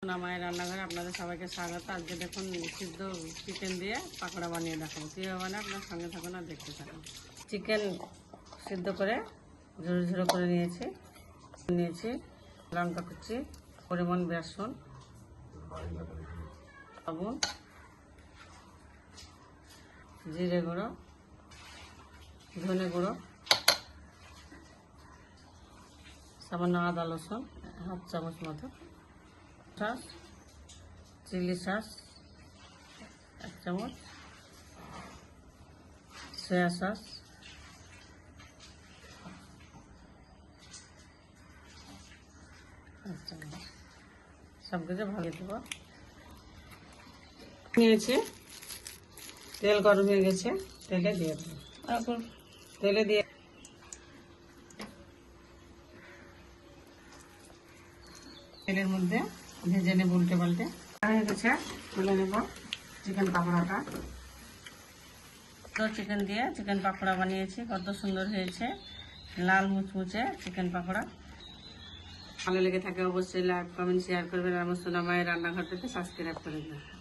সোনামায়ের রান্নাঘরে আপনাদের সবাইকে স্বাগত। আজকে দেখুন সিদ্ধ চিকেন দিয়ে পাকোড়া বানিয়ে দেখাবো। কীভাবে বানায় আপনার সঙ্গে থাকুন আর দেখতে থাকুন। চিকেন সিদ্ধ করে ঝুড়ো ঝুড়ো করে নিয়েছি লঙ্কা কুচি, পরিমাণ বেসন, লবণ, জিরে গুঁড়ো, ধনে গুঁড়ো, সামান্য আদা রসুন হাফ চামচ মতো, সস, চিলি সস 1 চামচ, সয়া সস, সব কিছু ভালো দেবো। নিয়েছি, তেল গরম হয়ে গেছে, তেলে দিয়ে দেবো। তারপর তেলে দিয়ে তেলের মধ্যে ভেজে নেব উল্টে পাল্টে। হয়ে গেছে, তুলে নেব চিকেন পাকোড়াটা। তো চিকেন দিয়ে চিকেন পাকোড়া বানিয়েছি, কত সুন্দর হয়েছে, লাল মুচমুচে চিকেন পাকোড়া। ভালো লেগে থাকে অবশ্যই লাইক কমেন্ট শেয়ার করবেন। আমার সোনামায়ের রান্নাঘরটাকে সাবস্ক্রাইব করে দেবেন।